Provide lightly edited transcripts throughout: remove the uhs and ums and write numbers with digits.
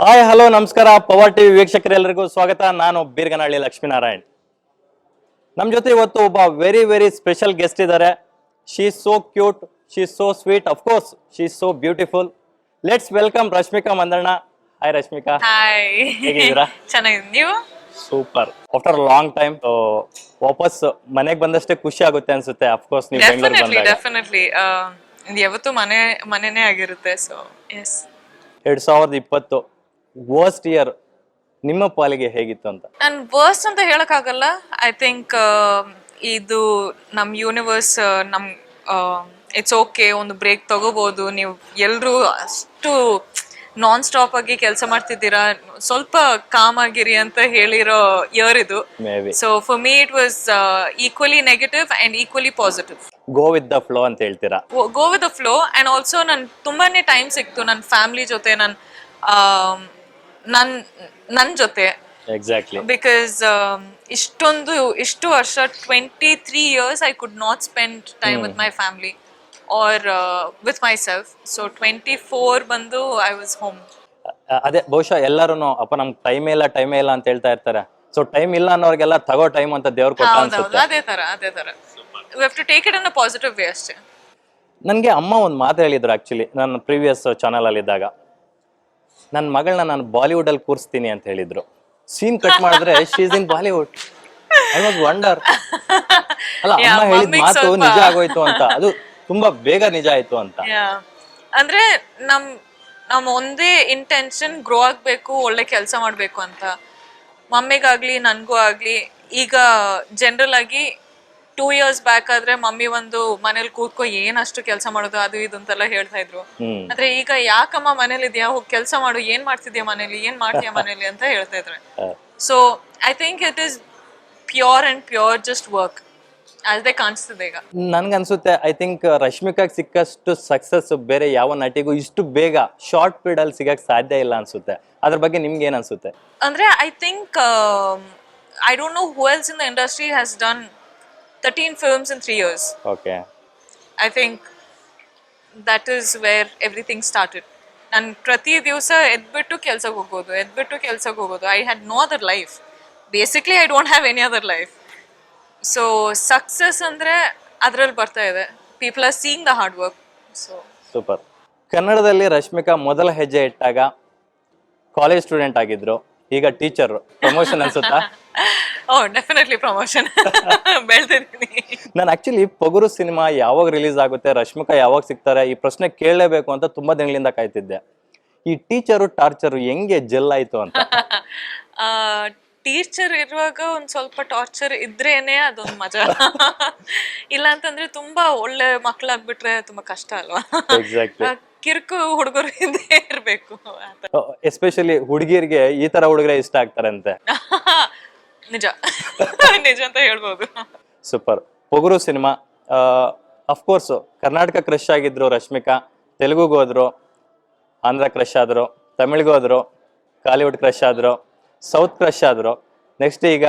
Hi hello ನಮಸ್ಕಾರ power TV ವೀಕ್ಷಕರೆಲ್ಲರಿಗೂ ಸ್ವಾಗತ. ನಾನು ಬೀರ್ಗನಹಳ್ಳಿ ಲಕ್ಷ್ಮೀನಾರಾಯಣ್. ನಮ್ಮ ಜೊತೆ ಇವತ್ತು ಒಬ್ಬ ವೆರಿ ವೆರಿ ಸ್ಪೆಷಲ್ ಗೆಸ್ಟ್ ಇದ್ದಾರೆ. She is so cute, she is so sweet, of course she is so beautiful. Let's welcome Rashmika Mandanna. Hi Rashmika, hi. ಹೇಗಿದ್ದೀರಾ? ಚೆನ್ನಾಗಿದೆ, ನೀವು? ಸೂಪರ್. ಆಫ್ಟರ್ ಲಾಂಗ್ ಟೈಮ್ ವಾಪಸ್ ಮನೆಗೆ ಬಂದಷ್ಟೇ ಖುಷಿ ಆಗುತ್ತೆ ಅನ್ಸುತ್ತೆ. ಆಫ್ ಕೋರ್ಸ್ ನೀವು ಬೆಂಗಳೂರಿಗೆ ಬಂದಾಗ ಡೆಫಿನೆಟ್ಲಿ ಯಾವತ್ತು ಮನೆನೇ ಆಗಿರುತ್ತೆ. So S. 2020 ವರ್ಸ್ಟ್ ಇಯರ್ ನಿಮ್ಮ ಪಾಲಿಗೆ ಹೇಗಿತ್ತು ಅಂತ? ನಾನು ವರ್ಸ್ಟ್ ಅಂತ ಹೇಳಕ್ಕಾಗಲ್ಲ. ಐ ಥಿಂಕ್ ಇದು ನಮ್ ಯೂನಿವರ್ಸ್ ನಮ್ ಇಟ್ಸ್ ಓಕೆ, ಒಂದು ಬ್ರೇಕ್ ತಗೋಬಹುದು. ನೀವು ಎಲ್ರು ಅಷ್ಟು ನಾನ್ ಸ್ಟಾಪ್ ಆಗಿ ಕೆಲಸ ಮಾಡ್ತಿದ್ದೀರಾ, ಸ್ವಲ್ಪ ಕಾಮ್ ಆಗಿರಿ ಅಂತ ಹೇಳಿರೋ ಇಯರ್ ಇದು. Maybe so for me it was equally negative and equally positive. Go with the flow ಅಂತ ಹೇಳ್ತೀರಾ? Go with the flow. And also ನನ್ ತುಂಬಾನೇ ಟೈಮ್ ಸಿಕ್ತು ನನ್ನ ಫ್ಯಾಮಿಲಿ ಜೊತೆ, ನನ್ ಜೊತೆ. ಎಕ್ಸಾಕ್ಟ್ಲಿ. ಬಿಕಾಸ್ ಇಷ್ಟು ವರ್ಷ 23 years I could not spend time with my family or with myself. So 24 ಬಂದು I was home. ಅದೇ ಬಹುಶಃ ಎಲ್ಲರೂ ಅಪ್ಪ ನಮ್ಗೆ ಟೈಮೇ ಇಲ್ಲ ಅಂತ ಹೇಳ್ತಾ ಇರ್ತಾರೆ. ಸೊ ಟೈಮ್ ಇಲ್ಲ ಅನ್ನೋರ್ಗೆಲ್ಲ ತಗೋ ಟೈಮ್ ಅಂತ ದೇವ್ರು ಕೊಟ್ಟ ಅನ್ಸುತ್ತೆ. ಅದೇ ತರ we have to take it in a positive way ಅಷ್ಟೇ. ನನಗೆ ಅಮ್ಮ ಒಂದು ಮಾತು ಹೇಳಿದ್ರು ಆಕ್ಚುಲಿ, ನನ್ನ ಪ್ರೀವಿಯಸ್ ಚಾನಲ್ ಅಲ್ಲಿ ಇದ್ದಾಗ. ನನ್ನ ಮಗಳನ್ನ ನಾನು ಬಾಲಿವುಡ್ ಅಲ್ಲಿ ಕೂರಿಸ್ತೀನಿ ಅಂತ ಹೇಳಿದ್ರು. ಸೀನ್ ಕಟ್ ಮಾಡಿದ್ರೆ she is in Bollywood. I was wonder. ಅಲ್ಲ, ಅಮ್ಮ ಹೇಳಿದ ಮಾತು ನಿಜ ಆಗೋಯ್ತು ಅಂತ. ಅದು ತುಂಬಾ ಬೇಗ ನಿಜ ಆಯ್ತು ಅಂತ. ಅಂದ್ರೆ ನಮ್ ಒಂದೇ ಇಂಟೆನ್ಷನ್ ಗ್ರೋ ಆಗ್ಬೇಕು, ಒಳ್ಳೆ ಕೆಲಸ ಮಾಡ್ಬೇಕು ಅಂತ. ಮಮ್ಮಿಗಾಗ್ಲಿ ನನ್ಗೂ ಆಗ್ಲಿ. ಈಗ ಜನರಲ್ ಆಗಿ 2 years ಬ್ಯಾಕ್ ಆದ್ರೆ ಮಮ್ಮಿ ಒಂದು ಮನೇಲಿ ಕೂತ್ಕೊ ಏನಷ್ಟು ಕೆಲಸ ಮಾಡೋದು ಅದು ಇದು ಅಂತೆಲ್ಲ ಹೇಳ್ತಾ ಇದ್ರು. ಆದ್ರೆ ಈಗ ಯಾಕಮ್ಮ ಮನೇಲಿ ಇದೆಯಾ, ಹೋಗಿ ಕೆಲಸ ಮಾಡು, ಏನ್ ಮಾಡ್ತಿದ್ಯಾ ಮನೇಲಿ, ಏನ್ ಮಾಡ್ತೀಯಾ ಮನೇಲಿ ಅಂತ ಹೇಳ್ತಾ ಇದ್ರೆ. So I think it is pure just work ಅದೇ ಕಾಣಿಸ್ತದೆ ಈಗ. ನನ್ಗನ್ಸುತ್ತೆ ಐ ಥಿಂಕ್ ರಶ್ಮಿಕಾಗ್ ಸಿಕ್ಕಷ್ಟು ಸಕ್ಸಸ್ ಬೇರೆ ಯಾವ ನಟಿಗೂ ಇಷ್ಟು ಬೇಗ ಶಾರ್ಟ್ ಪೀರಿಯಡ್ ಅಲ್ಲಿ ಸಿಗಕ್ ಸಾಧ್ಯ ಇಲ್ಲ ಅನ್ಸುತ್ತೆ. ಅದ್ರ ಬಗ್ಗೆ ನಿಮ್ಗೆ ಏನ್ ಅನ್ಸುತ್ತೆ? ಅಂದ್ರೆ I think I don't no who else in the industry has done 13 films in 3 years. Okay. I think that is where everything started. ನಾನು ಪ್ರತಿ ದಿವಸ ಎದ್ಬಿಟ್ಟು ಕೆಲ್ಸಕ್ಕೆ ಹೋಗೋದು. I had no other life. Basically I don't have any other life. So success ಅಂದ್ರೆ ಅದ್ರಲ್ಲಿ ಬರ್ತಾ ಇದೆ. People are seeing the hard work. So super. ಕನ್ನಡದಲ್ಲಿ ರಶ್ಮಿಕಾ ಮೊದಲ ಹೆಜ್ಜೆ ಇಟ್ಟಾಗ ಕಾಲೇಜ್ ಸ್ಟೂಡೆಂಟ್ ಆಗಿದ್ರು, ಈಗ ಟೀಚರ್. ಪ್ರಮೋಷನ್ ಅನ್ಸುತ್ತಾ? Definitely promotion. ಬೆಳ್ತಿದ್ದೀನಿ. ನಾನು ಆಕ್ಚುಲಿ ಪೊಗರು ಸಿನಿಮಾ ಯಾವಾಗ ರಿಲೀಸ್ ಆಗುತ್ತೆ, ರಶ್ಮಿಕಾ ಯಾವಾಗ ಸಿಗ್ತಾರೆ, ಈ ಪ್ರಶ್ನೆ ಕೇಳಲೇಬೇಕು ಅಂತ ತುಂಬಾ ದಿನಗಳಿಂದ ಕಾಯ್ತಿದ್ದೆ. ಈ ಟೀಚರು ಟಾರ್ಚರು ಹೆಂಗೆ ಜೆಲ್ ಆಯ್ತು ಅಂತ? ಟೀಚರ್ ಇರುವಾಗ ಒಂದ್ ಸ್ವಲ್ಪ ಟಾರ್ಚರ್ ಇದ್ರೇನೆ ಅದೊಂದು ಮಜಾ. ಇಲ್ಲ ಅಂತಂದ್ರೆ ತುಂಬಾ ಒಳ್ಳೆ ಮಕ್ಳಾಗ್ಬಿಟ್ರೆ ತುಂಬಾ ಕಷ್ಟ ಅಲ್ವಾ? ಎಕ್ಸಾಕ್ಟ್ಲಿ. ಕಿರ್ಕು ಹುಡುಗರು ಇದ್ದೇ ಇರ್ಬೇಕು. ಎಸ್ಪೆಷಲಿ ಹುಡುಗಿರಿಗೆ ಈ ತರ ಹುಡುಗರೇ ಇಷ್ಟ ಆಗ್ತಾರಂತೆ. ನಿಜ ಅಂತ ಹೇಳ್ಬೋದು. Super. Pogaru cinema of course Karnataka crush ಆಗಿದ್ರು ರಶ್ಮಿಕಾ, ತೆಲುಗುಗೆ ಹೋದ್ರು, ಆಂಧ್ರ ಕ್ರಶ್ ಆದ್ರು, ತಮಿಳ್ಗೆ ಹೋದ್ರು, ಕಾಲಿವುಡ್ ಕ್ರಶ್ ಆದ್ರು, ಸೌತ್ ಕ್ರಶ್ ಆದ್ರು, ನೆಕ್ಸ್ಟ್ ಈಗ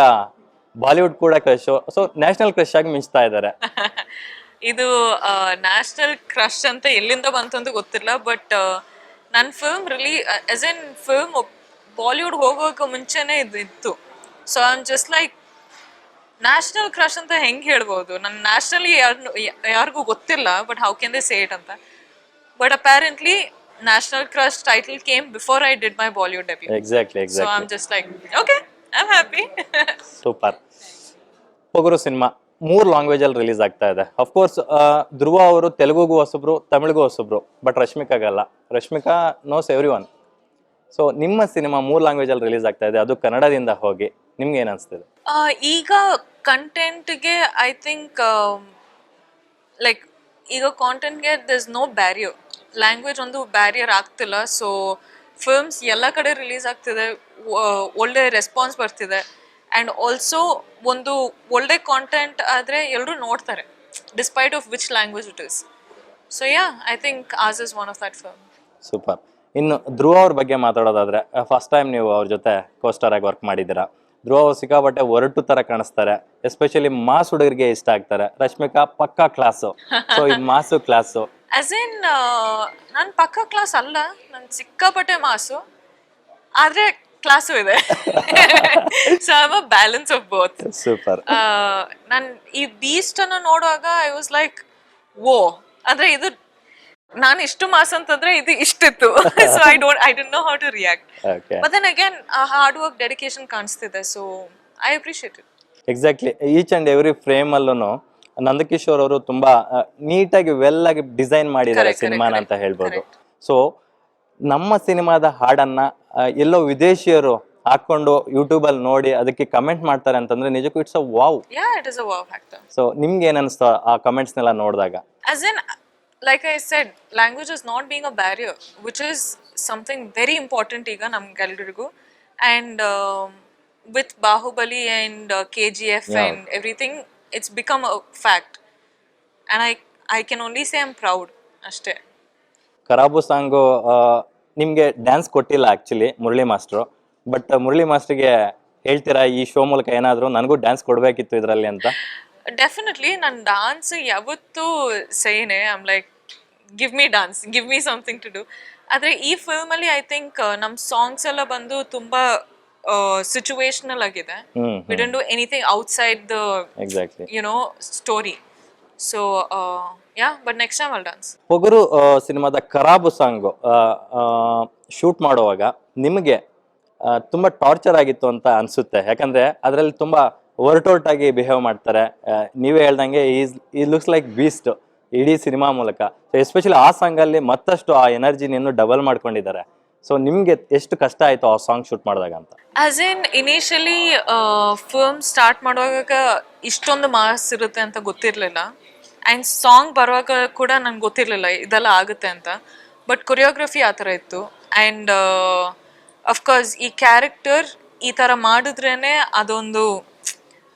ಬಾಲಿವುಡ್ ಕೂಡ ಕ್ರಶ್. ಸೊ ನ್ಯಾಷನಲ್ ಕ್ರಶ್ ಆಗಿ ಮಿಂಚ್ತಾ ಇದ್ದಾರೆ. ಇದು ನ್ಯಾಷನಲ್ ಕ್ರಶ್ ಅಂತ ಎಲ್ಲಿಂದ ಬಂತಂತ ಗೊತ್ತಿಲ್ಲ. ಬಟ್ ನನ್ನ ಫಿಲ್ಮ್ ಬಾಲಿವುಡ್ ಹೋಗೋಕೆ ಮುಂಚೆನೆ ಇತ್ತು. So I am just like national crush ಅಂತ ಹೆಂಗ್ ಹೇಳ್ಬೋದು? ನನ್ನ ನ್ಯಾಷನಲಿ ಯಾರಿಗೂ ಗೊತ್ತಿಲ್ಲ, but how can they say it ಅಂತ. But apparently national crush title came before I did my Bollywood debut. Exactly. So I am just like okay, I am happy. Super. Pogaru cinema 3 language ಅಲ್ಲಿ release ಆಗ್ತಾ ಇದೆ. Of course Dhruva ಅವರು ತೆಲುಗುಗೂ ಹೊಸಬ್ರು, ತಮಿಳ್ಗೂ ಹೊಸಬ್ರು, but ರಶ್ಮಿಕಾಗಲ್ಲ. Rashmika knows everyone. So ನಿಮ್ಮ ಸಿನಿಮಾ 3 ಲ್ಯಾಂಗ್ವೇಜ್ ಅಲ್ಲಿ ರಿಲೀಸ್ ಆಗ್ತಾ ಇದೆ, ಅದು ಕನ್ನಡದಿಂದ ಹೋಗಿ. ನಿಮ್ಗೆ ಏನ್ ಅನ್ಸ್ತಿದೆ? ಈಗ ಕಂಟೆಂಟ್ಗೆ ಐ ಥಿಂಕ್ ಲೈಕ್ ಈಗ ಕಾಂಟೆಂಟ್ಗೆ there is no barrier. Language ಒಂದು ಬ್ಯಾರಿಯರ್ ಆಗ್ತಿಲ್ಲ. ಸೊ ಫಿಲ್ಮ್ಸ್ ಎಲ್ಲ ಕಡೆ ರಿಲೀಸ್ ಆಗ್ತಿದೆ, ಒಳ್ಳೆ ರೆಸ್ಪಾನ್ಸ್ ಬರ್ತಿದೆ. ಆ್ಯಂಡ್ ಆಲ್ಸೋ ಒಂದು ಒಳ್ಳೆ ಕಾಂಟೆಂಟ್ ಆದರೆ ಎಲ್ಲರೂ ನೋಡ್ತಾರೆ, despite of which language it is. So yeah, I think as is one of that film. Super. ಇನ್ನು ಧ್ರುವ ಅವ್ರ ಬಗ್ಗೆ ಮಾತಾಡೋದಾದ್ರೆ, ಫಸ್ಟ್ ಟೈಮ್ ನೀವು ಅವ್ರ ಜೊತೆ ಕೋಸ್ಟಾರ್ ಆಗಿ ವರ್ಕ್ ಮಾಡಿದ್ದೀರಾ. ಧ್ರುವ ಅವ್ರು ಸಿಕ್ಕಾಪಟ್ಟೆ ಒರಟು ತರ ಕಾಣಿಸ್ತಾರೆ, ಎಸ್ಪೆಷಲಿ ಮಾಸ್ ಹುಡುಗರಿಗೆ ಇಷ್ಟ ಆಗ್ತಾರೆ. ರಶ್ಮಿಕಾ ಪಕ್ಕಾ ಕ್ಲಾಸು. ಸೊ ಇದು ಮಾಸು ಕ್ಲಾಸು. ಆಸ್ ಇನ್ ನಾನು ಪಕ್ಕಾ ಕ್ಲಾಸ್ ಅಲ್ಲ, ನಾನು ಸಿಕ್ಕಾಪಟ್ಟೆ ಮಾಸು. ಆದ್ರೆ ಕ್ಲಾಸು ಇದೆ. So I am a balance of both. Super. ನಾನ್ ಈ ಬೀಸ್ಟ್ ಅನ್ನ ನೋಡುವಾಗ ಐ ವಾಸ್ ಲೈಕ್ ಓ, ಅಂದ್ರೆ ಇದು ನಾನು ಇಷ್ಟು ಮಾಸ್ ಅಂತಂದ್ರೆ ಇದು ಇಷ್ಟಿತ್ತು. So I did know how to react. Okay. But then again hard work, dedication ಕಾಣಿಸ್ತಿದೆ. So I appreciate it. Exactly, each and every frame ಅಲ್ಲೂ ನಂದಕಿಶೋರ್ ಅವರು ತುಂಬಾ ನೀಟಾಗಿ ವೆಲ್ ಆಗಿ ಡಿಸೈನ್ ಮಾಡಿದ್ದಾರೆ ಸಿನಿಮಾನ ಅಂತ ಹೇಳ್ಬೋದು. ಸೊ ನಮ್ಮ ಸಿನಿಮಾದ ಹಾಡನ್ನ ಎಲ್ಲೋ ವಿದೇಶಿಯರು ಹಾಕೊಂಡು ಯೂಟ್ಯೂಬ್ ಅಲ್ಲಿ ನೋಡಿ ಅದಕ್ಕೆ ಕಮೆಂಟ್ ಮಾಡ್ತಾರೆ ಅಂತಂದ್ರೆ ನಿಜಕ್ಕೂ it's a wow. Yeah, it is a wow factor. So ನಿಮ್ಗೆ ಏನ್ ಅನಿಸ್ತಾ ಆ ಕಮೆಂಟ್ಸ್ನೆಲ್ಲ ನೋಡಿದಾಗ? As in, like I said, language is not being a barrier, which is something very important ಈಗ ನಮ್ಗೆಲ್ರಿಗೂ. And with Bahubali and KGF and everything, it's become a fact. And I can only say I'm proud. ಅಷ್ಟೇ. Karabu song ನಿಮ್ಗೆ dance ಕೊಟ್ಟಿಲ್ಲ actually Murali ಮಾಸ್ಟ್ರು, but Murali ಮಾಸ್ಟರ್ಗೆ ಹೇಳ್ತೀರಾ ಈ show ಮೂಲಕ ಏನಾದ್ರು ನನಗೂ ಡ್ಯಾನ್ಸ್ ಕೊಡ್ಬೇಕಿತ್ತು ಇದರಲ್ಲಿ ಅಂತ? ಡೆಫಿನೆಟ್ಲಿ ನನ್ನ ಡಾನ್ಸ್ ಯಾವತ್ತೂ ಸೈನೆ. I'm like give me dance, give me something to do. ಆದರೆ ಈ ಫಿಲ್ಮಲ್ಲಿ ಐ ಥಿಂಕ್ ನಮ್ಮ ಸಾಂಗ್ಸ್ ಎಲ್ಲ ಬಂದು ತುಂಬಾ ಸಿಚುವೇಶನಲ್ ಆಗಿದೆ. We don't do anything outside the story. So yeah, but next time I'll dance. Pogaru ಸಿನಿಮಾದ ಕರಾಬು ಸಾಂಗು ಶೂಟ್ ಮಾಡುವಾಗ ನಿಮಗೆ ತುಂಬಾ ಟಾರ್ಚರ್ ಆಗಿತ್ತು ಅಂತ ಅನ್ಸುತ್ತೆ. ಯಾಕಂದ್ರೆ ಅದರಲ್ಲಿ ತುಂಬಾ ಒರ್ಟೊರ್ಟಾಗಿ ಬಿಹೇವ್ ಮಾಡ್ತಾರೆ. ನೀವೇ ಹೇಳ್ದಂಗೆ ಈ ಲುಕ್ಸ್ ಲೈಕ್ ಬೀಸ್ಟ್ ಇಡೀ ಸಿನಿಮಾ ಮೂಲಕ. ಎಸ್ಪೆಷಲಿ ಆ ಸಾಂಗ್ ಅಲ್ಲಿ ಮತ್ತಷ್ಟು ಆ ಎನರ್ಜಿನ ಇನ್ನೂ ಡಬಲ್ ಮಾಡ್ಕೊಂಡಿದ್ದಾರೆ. ಸೊ ನಿಮ್ಗೆ ಎಷ್ಟು ಕಷ್ಟ ಆಯ್ತು ಆ ಸಾಂಗ್ ಶೂಟ್ ಮಾಡಿದಾಗ ಅಂತ? As in initially film start ಮಾಡುವಾಗ ಇಷ್ಟೊಂದು ಮಾಸ್ ಇರುತ್ತೆ ಅಂತ ಗೊತ್ತಿರಲಿಲ್ಲ. ಆ್ಯಂಡ್ ಸಾಂಗ್ ಬರುವಾಗ ಕೂಡ ನಂಗೆ ಗೊತ್ತಿರಲಿಲ್ಲ ಇದೆಲ್ಲ ಆಗುತ್ತೆ ಅಂತ. ಬಟ್ ಕೊರಿಯೋಗ್ರಫಿ ಆ ಥರ ಇತ್ತು. ಆ್ಯಂಡ್ ಅಫ್ಕೋರ್ಸ್ ಈ ಕ್ಯಾರೆಕ್ಟರ್ ಈ ಥರ ಮಾಡಿದ್ರೇ ಅದೊಂದು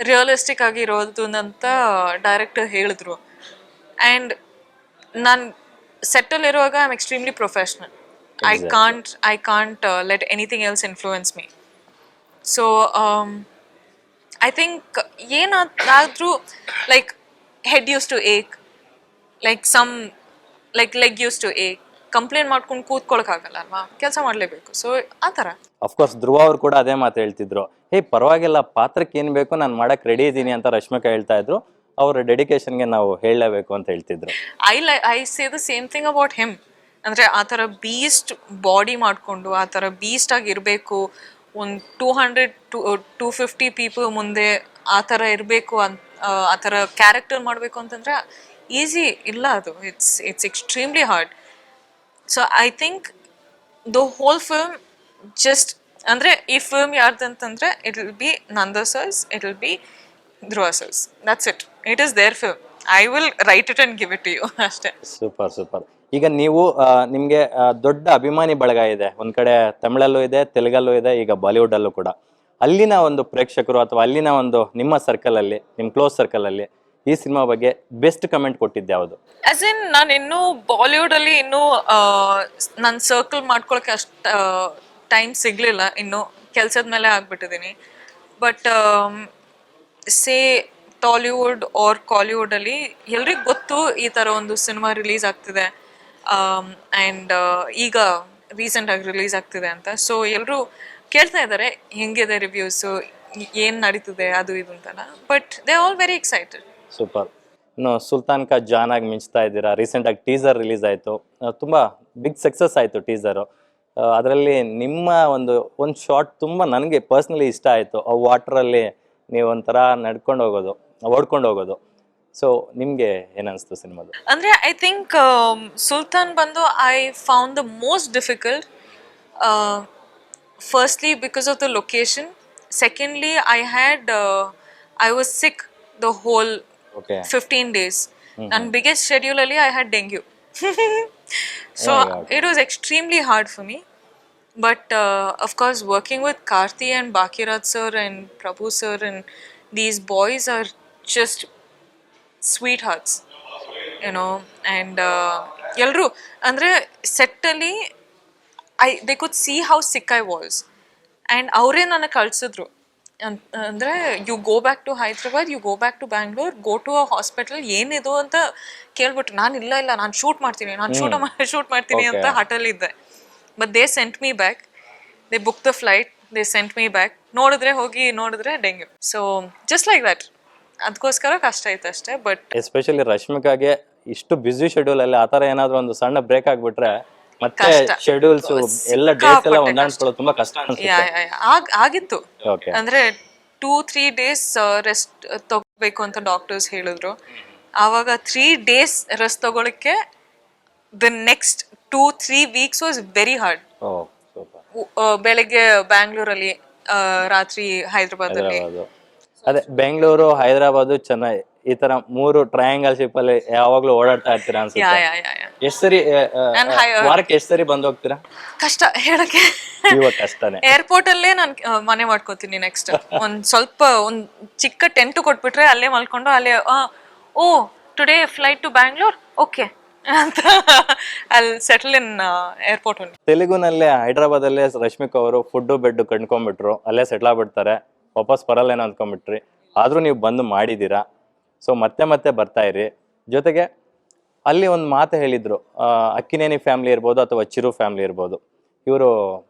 ರಿಯಲಿಸ್ಟಿಕ್ ಆಗಿರೋದು ಅಂತ ಡೈರೆಕ್ಟರ್ ಹೇಳಿದ್ರು. ಆ್ಯಂಡ್ ನಾನು ಸೆಟ್ಟಲ್ಲಿರುವಾಗ I am extremely professional. I can't let anything else influence me. So I think ಏನಾದ್ರೂ like head used to ache, like some like leg used to ache, complaint ಮಾಡ್ಕೊಂಡು ಕೂತ್ಕೊಳಕ್ಕಾಗಲ್ಲ ಅಲ್ವಾ, ಕೆಲಸ ಮಾಡಲೇಬೇಕು. ಸೊ ಆ ಥರ. ಅಫ್ಕೋರ್ಸ್ ಧ್ರುವ ಅವ್ರು ಕೂಡ ಅದೇ ಮಾತು ಹೇಳ್ತಿದ್ರು, ಪರವಾಗಿಲ್ಲ ಪಾತ್ರಕ್ಕೆ ಏನು ಬೇಕು ನಾನು ಮಾಡಕ್ ರೆಡಿ ಇದ್ದೀನಿ ಅಂತ ರಶ್ಮಿಕಾ ಹೇಳ್ತಾ ಇದ್ರು. ಅವ್ರ ಡೆಡಿಕೇಶನ್ಗೆ ನಾವು ಹೇಳಲೇಬೇಕು ಅಂತ ಹೇಳ್ತಿದ್ರು. I say the same thing about him. ಅಂದರೆ ಆ ಥರ ಬೀಸ್ಟ್ ಬಾಡಿ ಮಾಡಿಕೊಂಡು ಆ ಥರ ಬೀಸ್ಟ್ ಆಗಿರಬೇಕು, ಒಂದು 200-250 ಪೀಪಲ್ ಮುಂದೆ ಆ ಥರ ಇರಬೇಕು ಅಂತ, ಆ ಥರ ಕ್ಯಾರೆಕ್ಟರ್ ಮಾಡಬೇಕು ಅಂತಂದರೆ ಈಸಿ ಇಲ್ಲ ಅದು. It's extremely hard. So I think the whole film just ಅಂದರೆ ಈ ಫಿಲ್ಮ್ ಯಾರ್ದಂತಂದರೆ it will be Nanda sir's, it will be Dhruva sir's. That's it. It is their film. I will write it and give it to you ಅಷ್ಟೇ. Super super. ಈಗ ನೀವು ನಿಮಗೆ ದೊಡ್ಡ ಅಭಿಮಾನಿ ಬಳಗ ಇದೆ, ಒಂದ್ ಕಡೆ ತಮಿಳಲ್ಲೂ ಇದೆ, ತೆಲುಗಲ್ಲೂ ಇದೆ, ಈಗ ಬಾಲಿವುಡ್ ಅಲ್ಲೂ ಕೂಡ. ಅಲ್ಲಿನ ಒಂದು ಪ್ರೇಕ್ಷಕರು ಅಥವಾ ಅಲ್ಲಿನ ಒಂದು ನಿಮ್ಮ ಸರ್ಕಲ್ ಅಲ್ಲಿ, ನಿಮ್ಮ ಕ್ಲೋಸ್ ಸರ್ಕಲ್ ಅಲ್ಲಿ ಈ ಸಿನಿಮಾ ಬಗ್ಗೆ ಬೆಸ್ಟ್ ಕಮೆಂಟ್ ಕೊಟ್ಟಿದ್ದೆ ಯಾವುದು? ಆಸ್ ಇನ್ ನಾನು ಇನ್ನೂ ಬಾಲಿವುಡ್ ಅಲ್ಲಿ ಇನ್ನೂ ನನ್ನ ಸರ್ಕಲ್ ಮಾಡ್ಕೊಳಕ್ಕೆ ಅಷ್ಟು ಟೈಮ್ ಸಿಗ್ಲಿಲ್ಲ, ಇನ್ನು ಕೆಲ್ಸದ ಮೇಲೆ ಆಗ್ಬಿಟ್ಟಿದ್ದೀನಿ. But say Tollywood or Kollywood ಅಲ್ಲಿ ಎಲ್ರಿಗೂ ಗೊತ್ತು ಈ ತರ ಒಂದು ಸಿನಿಮಾ ರಿಲೀಸ್ ಆಗ್ತಿದೆ ಆ್ಯಂಡ್ ಈಗ ರೀಸೆಂಟಾಗಿ ರಿಲೀಸ್ ಆಗ್ತಿದೆ ಅಂತ. ಸೊ ಎಲ್ಲರೂ ಕೇಳ್ತಾ ಇದ್ದಾರೆ ಹೆಂಗಿದೆ ರಿವ್ಯೂಸು, ಏನು ನಡೀತಿದೆ ಅದು ಇದು ಅಂತಲ್ಲ. But they all very excited. Super. ಇನ್ನು ಸುಲ್ತಾನ್ ಕಾ ಜಾನ್ ಆಗಿ ಮಿಂಚ್ತಾ ಇದ್ದೀರಾ. ರೀಸೆಂಟಾಗಿ ಟೀಸರ್ ರಿಲೀಸ್ ಆಯಿತು, ತುಂಬ ಬಿಗ್ ಸಕ್ಸಸ್ ಆಯಿತು ಟೀಸರು. ಅದರಲ್ಲಿ ನಿಮ್ಮ ಒಂದು ಶಾರ್ಟ್ ತುಂಬ ನನಗೆ ಪರ್ಸ್ನಲಿ ಇಷ್ಟ ಆಯಿತು. ಆ ವಾಟ್ರಲ್ಲಿ ನೀವು ಒಂಥರ ನಡ್ಕೊಂಡು ಹೋಗೋದು, ಓಡ್ಕೊಂಡು ಹೋಗೋದು. ಸೊ ನಿಮ್ಗೆ ಏನನ್ಸ್ತು ಸಿನಿಮಾದು? ಅಂದ್ರೆ ಐ ಥಿಂಕ್ ಸುಲ್ತಾನ್ ಬಂದು I found the most difficult. Firstly because of the location. Secondly I was sick the whole 15 days. ನನ್ನ ಬಿಗ್ಗೆಸ್ಟ್ ಶೆಡ್ಯೂಲ್ ಅಲ್ಲಿ I had dengue. So it was extremely hard for me. But of course working with Karthi and Bakiraj sir and Prabhu sir and these boys are just sweethearts, and ಎಲ್ಲರೂ ಅಂದರೆ ಸೆಟ್ಟಲ್ಲಿ they could see how sick I was and ಅವರೇ ನನ್ನ ಕಳಿಸಿದ್ರು. ಅಂದರೆ you go back to Hyderabad, you go back to Bangalore, go to a hospital, ಏನಿದು ಅಂತ ಕೇಳ್ಬಿಟ್ಟು ನಾನು ಇಲ್ಲ ನಾನು ಶೂಟ್ ಮಾಡ್ತೀನಿ ಅಂತ ಹಠಲ್ಲಿದ್ದೆ. But they sent me back. They book the flight, they sent me back. ನೋಡಿದ್ರೆ dengue. So just like that. ಅದಕ್ಕೋಸ್ಕರ ಕಷ್ಟ ಆಯ್ತು ಅಷ್ಟೇ. ಬಟ್ ಎಸ್ಪೆಷಲಿ ರಶ್ಮಿಕಾಗೆ ಇಷ್ಟು ಬ್ಯುಸಿ ಶೆಡ್ಯೂಲ್ ಅಲ್ಲಿ ಆತರ ಏನಾದ್ರು ಒಂದು ಸಣ್ಣ ಬ್ರೇಕ್ ಆಗ್ಬಿಟ್ರೆ ಮತ್ತೆ ಶೆಡ್ಯೂಲ್ಸ್ ಎಲ್ಲ ಡೇಸ್ ಎಲ್ಲ ಹೊಂದಾಣಿಸ್ಕೊಳ್ಳೋದು ತುಂಬಾ ಕಷ್ಟ ಅನ್ಸುತ್ತೆ. ಆಗಿತ್ತು. ಓಕೆ. ಅಂದ್ರೆ 2-3 ಡೇಸ್ ರೆಸ್ಟ್ ತಗೋಬೇಕು ಅಂತ ಡಾಕ್ಟರ್ಸ್ ಹೇಳಿದ್ರು. ಆವಾಗ 3 ಡೇಸ್ ರೆಸ್ಟ್ ತಗೊಳಕ್ಕೆ the next 2-3 weeks was very hard. Oh super. ಬೆಳಗ್ಗೆ ಬ್ಯಾಂಗ್ಳೂರಲ್ಲಿ, ರಾತ್ರಿ ಹೈದರಾಬಾದ್ ಅಲ್ಲಿ. ಅದೇ ಬೆಂಗಳೂರು, ಹೈದರಾಬಾದ್, ಚೆನ್ನೈ ಈ ತರ 3 ಟ್ರಯಾಂಗಲ್ ಶಿಪ್ ಅಲ್ಲಿ ಯಾವಾಗ್ಲೂ ಓಡಾಡ್ತಾ ಇರ್ತೀರಾ ಅನ್ಸುತ್ತೆ. ಎಷ್ಟ್ ಸರಿ ವಾರಕ್ಕೆ ಎಷ್ಟ್ ಸರಿ ಬಂದ್ ಹೋಗ್ತೀರಾ? ಕಷ್ಟ ಹೇಳಕ್ಕೆ. ಇವಾಗ ಕಷ್ಟನೇ. ಏರ್ಪೋರ್ಟ್ ಅಲ್ಲೇ ನಾನು ಮನೆ ಮಾಡ್ಕೋತೀನಿ. ನೆಕ್ಸ್ಟ್ ಒಂದ್ ಚಿಕ್ಕ ಟೆಂಟ್ ಕೊಟ್ಬಿಟ್ರೆ ಅಲ್ಲೇ ಮಲ್ಕೊಂಡು ಅಲ್ಲೇ oh today flight to Bangalore, okay ಅಂತ ಅಲ್ಲಿ ಸೆಟಲ್ ಇನ್ ಏರ್ಪೋರ್ಟ್. ತೆಲುಗುನಲ್ಲೇ ಹೈದರಾಬಾದ್ ಅಲ್ಲೇ ರಶ್ಮಿಕಾ ಅವರು ಫುಡ್ ಬೆಡ್ ಕಂಡ್ಕೊಂಡ್ಬಿಟ್ರು, ಅಲ್ಲೇ ಸೆಟ್ಲ್ ಆಗ್ಬಿಡ್ತಾರೆ, ವಾಪಸ್ ಬರಲ್ಲೇನೋ ಅಂದ್ಕೊಂಡ್ಬಿಟ್ರಿ. ಆದ್ರೂ ನೀವು ಬಂದು ಮಾಡಿದೀರಾ. ಸೊ ಮತ್ತೆ ಬರ್ತಾ ಇರಿ. ಜೊತೆಗೆ ಅಲ್ಲಿ ಒಂದು ಮಾತು ಹೇಳಿದ್ರು, ಅಕ್ಕಿನೇನಿ ಫ್ಯಾಮಿಲಿ ಇರ್ಬೋದು ಅಥವಾ ಚಿರು ಫ್ಯಾಮಿಲಿ ಇರ್ಬೋದು, ಇವರು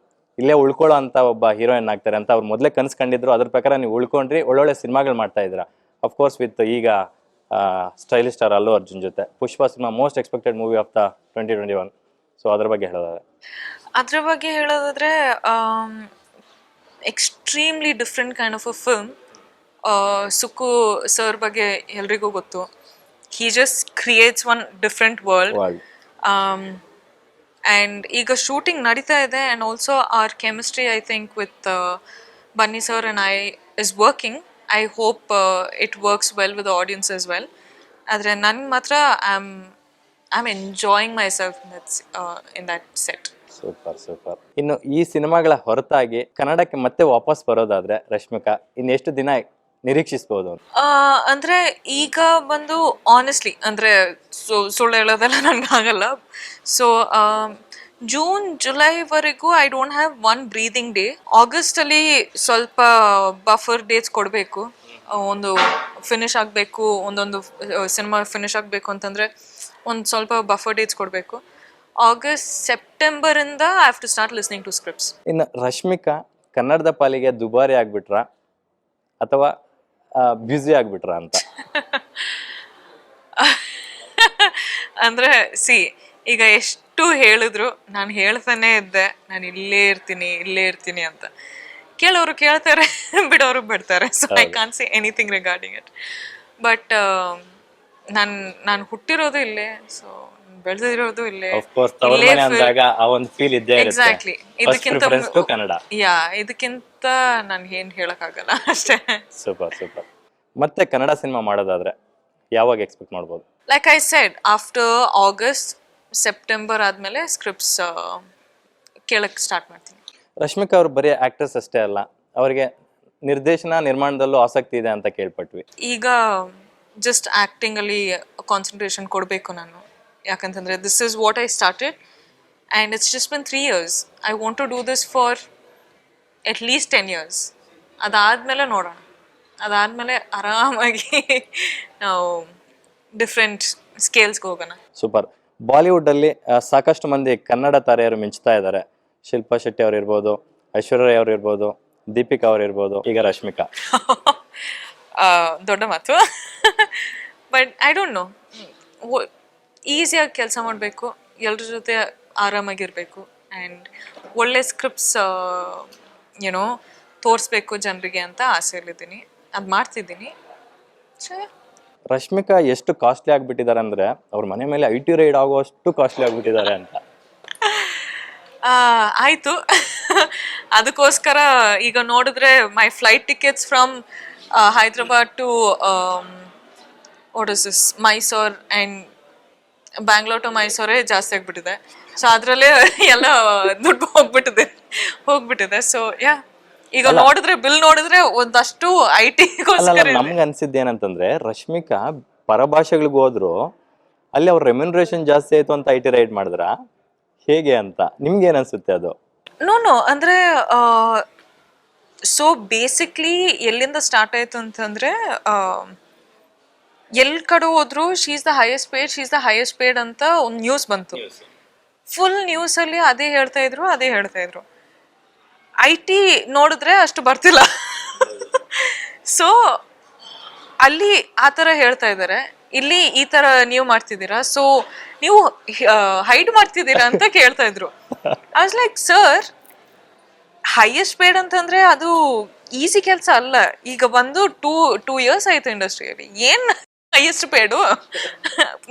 ಇಲ್ಲೇ ಉಳ್ಕೊಳ್ಳೋ ಅಂತ ಒಬ್ಬ ಹೀರೋಯಿನ್ ಆಗ್ತಾರೆ ಅಂತ ಅವ್ರು ಮೊದಲೇ ಕನ್ಸ್ಕೊಂಡಿದ್ರು. ಅದ್ರ ಪ್ರಕಾರ ನೀವು ಉಳ್ಕೊಂಡ್ರಿ, ಒಳ್ಳೊಳ್ಳೆ ಸಿನಿಮಾಗಳು ಮಾಡ್ತಾ ಇದ್ದೀರಾ. ಅಫ್ಕೋರ್ಸ್ ವಿತ್ ಈಗ ಸ್ಟೈಲಿಶ್ ಸ್ಟಾರ್ ಅಲ್ಲು ಅರ್ಜುನ್ ಜೊತೆ Pushpa cinema most expected movie of the 2021. So ಅದ್ರ ಬಗ್ಗೆ ಹೇಳೋದಾದ್ರೆ extremely different kind of a film. Sukku sir ಬಗ್ಗೆ ಎಲ್ರಿಗೂ ಗೊತ್ತು. he just creates one different world. And ಈಗ ಶೂಟಿಂಗ್ ನಡೀತಾ ಇದೆ. and also our chemistry I think with Bunny sir and I is working. I hope it works well with the audience as well. ಆದ್ರೆ ನನ್ಗೆ ಮಾತ್ರ I'm enjoying myself in that set. Super. ಇನ್ನು ಈ ಸಿನಿಮಾಗಳ ಹೊರತಾಗಿ ಕನ್ನಡಕ್ಕೆ ಮತ್ತೆ ವಾಪಸ್ ಬರೋದಾದ್ರೆ ರಶ್ಮಿಕಾ ಇನ್ನೆಷ್ಟು ದಿನ ನಿರೀಕ್ಷಿಸಬಹುದು? ಅಂದ್ರೆ ಈಗ ಬಂದು ಆನೆಸ್ಟ್ಲಿ ಅಂದ್ರೆ ಸುಳ್ಳು ಹೇಳೋದೆಲ್ಲ ನನ್ಗಾಗಲ್ಲ. ಸೊ ಜೂನ್ ಜುಲೈವರೆಗೂ I don't have one breathing day. August ಅಲ್ಲಿ ಸ್ವಲ್ಪ ಬಫರ್ ಡೇಟ್ಸ್ ಕೊಡಬೇಕು. ಒಂದು ಫಿನಿಶ್ ಆಗಬೇಕು, ಒಂದೊಂದು ಸಿನಿಮಾ ಫಿನಿಶ್ ಆಗಬೇಕು ಅಂತಂದ್ರೆ ಒಂದು ಸ್ವಲ್ಪ ಬಫರ್ ಡೇಟ್ಸ್ ಕೊಡಬೇಕು. ಆಗಸ್ಟ್ ಸೆಪ್ಟೆಂಬರ್ ಇಂದ I have to start listening to scripts. ಇನ್ನು ರಶ್ಮಿಕಾ ಕನ್ನಡದ ಪಾಲಿಗೆ ದುಬಾರಿ ಆಗ್ಬಿಟ್ರಾ ಅಥವಾ ಬ್ಯುಸಿ ಆಗ್ಬಿಟ್ರ ಅಂತ? ಅಂದ್ರೆ ಈಗ ಎಷ್ಟು ಹೇಳಿದ್ರು ನಾನು ಹೇಳ್ತಾನೆ ಇದ್ದೆ, ನಾನು ಇಲ್ಲೇ ಇರ್ತೀನಿ ಅಂತ. ಕೇಳೋರು ಕೇಳ್ತಾರೆ, ಬಿಡೋರು ಬಿಡ್ತಾರೆ. So I can't say anything regarding it. But ನಾನು ಹುಟ್ಟಿರೋದು ಇಲ್ಲೇ, ಸೊ ಬೆಳೆದಿರೋದು ಇಲ್ಲೇ. ಎಕ್ಸಾಕ್ಟ್ಲಿ. ಇದಕ್ಕಿಂತ ನಾನು ಏನ್ ಹೇಳಕ್ಕಾಗಲ್ಲ ಅಷ್ಟೇ. ಸೂಪರ್. ಮತ್ತೆ ಕನ್ನಡ ಸಿನಿಮಾ ಮಾಡೋದಾದ್ರೆ ಯಾವಾಗ ಎಕ್ಸ್ಪೆಕ್ಟ್ ಮಾಡ್ಬೋದು? Like I said, after August September ಆದ್ಮೇಲೆ ಸ್ಕ್ರಿಪ್ಟ್ಸ್ ಕೇಳಕ್ ಸ್ಟಾರ್ಟ್ ಮಾಡ್ತೀನಿ. ರಶ್ಮಿಕಾ ಅವ್ರು ಬರೀ ಆಕ್ಟ್ರೆಸ್ ಅಷ್ಟೇ ಅಲ್ಲ, ಅವರಿಗೆ ನಿರ್ದೇಶನ ನಿರ್ಮಾಣದಲ್ಲೂ ಆಸಕ್ತಿ ಇದೆ ಅಂತ ಕೇಳ್ಪಟ್ವಿ. ಈಗ ಜಸ್ಟ್ ಆಕ್ಟಿಂಗ್ ಅಲ್ಲಿ ಕಾನ್ಸಂಟ್ರೇಷನ್ ಕೊಡಬೇಕು ನಾನು. ಯಾಕಂತಂದ್ರೆ this is what I started and it's just been 3 years. I want to do this for at least 10 years. ಅದಾದ್ಮೇಲೆ ನೋಡೋಣ. ಅದಾದ್ಮೇಲೆ ಆರಾಮಾಗಿ ನಾವು ಡಿಫ್ರೆಂಟ್ ಸ್ಕೇಲ್ಸ್ಗೆ ಹೋಗೋಣ. ಸೂಪರ್. ಬಾಲಿವುಡ್ ಅಲ್ಲಿ ಸಾಕಷ್ಟು ಮಂದಿ ಕನ್ನಡ ತಾರೆಯರು ಮಿಂಚ್ತಾ ಇದ್ದಾರೆ. ಶಿಲ್ಪಾ ಶೆಟ್ಟಿ ಅವ್ರು ಇರ್ಬೋದು, ಐಶ್ವರ್ಯ ರೈ ಅವ್ರು ಇರ್ಬೋದು, ದೀಪಿಕಾ ಅವ್ರು ಇರ್ಬೋದು, ಈಗ ರಶ್ಮಿಕಾ. ದೊಡ್ಡ ಮಾತು. ಬಟ್ ಐ ಡೋಂಟ್ ನೋ, ಈಸಿಯಾಗಿ ಕೆಲಸ ಮಾಡಬೇಕು, ಎಲ್ರ ಜೊತೆ ಆರಾಮಾಗಿರ್ಬೇಕು ಆ್ಯಂಡ್ ಒಳ್ಳೆ ಸ್ಕ್ರಿಪ್ಟ್ಸ್ ಏನೋ ತೋರಿಸ್ಬೇಕು ಜನರಿಗೆ ಅಂತ ಆಸೆಯಲ್ಲಿದ್ದೀನಿ. ಅದು ಮಾಡ್ತಿದ್ದೀನಿ. ರಶ್ಮಿಕಾ ಎಷ್ಟು ಕಾಸ್ಟ್ಲಿ ಆಗ್ಬಿಟ್ಟಿದ್ದಾರೆ ಅಂದ್ರೆ ಅವ್ರ ಮನೆ ಮೇಲೆ IT ರೈಡ್ ಆಗುವಷ್ಟು ಕಾಸ್ಟ್ಲಿ ಆಗ್ಬಿಟ್ಟಿದ್ದಾರೆ ಅಂತ. ಆಯ್ತು. ಅದಕ್ಕೋಸ್ಕರ ಈಗ ನೋಡಿದ್ರೆ my flight tickets from Hyderabad to what is this Mysore and Bangalore to ಮೈಸೂರೇ ಜಾಸ್ತಿ ಆಗ್ಬಿಟ್ಟಿದೆ. ಸೊ ಅದರಲ್ಲೇ ಎಲ್ಲ ದುಡ್ಡು ಹೋಗ್ಬಿಟ್ಟಿದೆ. ಸೊ ಯಾ, ಈಗ ನೋಡಿದ್ರೆ ಬಿಲ್ ನೋಡಿದ್ರೆ ಒಂದಷ್ಟು IT-ಗೋಸ್ಕರ. ನಮ್ಗೆ ಅನ್ಸಿದ್ದು ಏನಂತಂದ್ರೆ ರಶ್ಮಿಕಾ ಪರಭಾಷೆಗಳಿಗೆ ಹೋದ್ರು ಅಲ್ಲಿ ಅವ್ರ ರೆಮ್ಯುನರೇಷನ್ ಜಾಸ್ತಿ ಆಯ್ತು ಅಂತ IT ರೈಡ್ ಮಾಡಿದ್ರ ಹೇಗೆ ಅಂತ ನಿಮ್ಗೆ ಏನ್ ಅನ್ಸುತ್ತೆ ಅದು? ನೋ ಅಂದ್ರೆ ಸೊ ಬೇಸಿಕ್ಲಿ ಎಲ್ಲಿಂದ ಸ್ಟಾರ್ಟ್ ಆಯ್ತು ಅಂತಂದ್ರೆ ಎಲ್ ಕಡೆ ಹೋದ್ರು she is the highest paid ಅಂತ ಒಂದು ನ್ಯೂಸ್ ಬಂತು. ಫುಲ್ ನ್ಯೂಸ್ ಅಲ್ಲಿ ಅದೇ ಹೇಳ್ತಾ ಇದ್ರು. IT ನೋಡಿದ್ರೆ ಅಷ್ಟು ಬರ್ತಿಲ್ಲ. ಸೊ ಅಲ್ಲಿ ಆ ಥರ ಹೇಳ್ತಾ ಇದ್ದಾರೆ, ಇಲ್ಲಿ ಈ ಥರ ನೀವು ಮಾಡ್ತಿದ್ದೀರಾ, ಸೊ ನೀವು ಹೈಡ್ ಮಾಡ್ತಿದ್ದೀರಾ ಅಂತ ಕೇಳ್ತಾ ಇದ್ರು. I was like sir, highest paid ಅಂತಂದ್ರೆ ಅದು ಈಸಿ ಕೆಲಸ ಅಲ್ಲ. ಈಗ ಬಂದು ಟೂ ಇಯರ್ಸ್ ಆಯ್ತು ಇಂಡಸ್ಟ್ರಿಯಲ್ಲಿ, ಏನ್ ಹೈಯೆಸ್ಟ್ ಪೇಡು?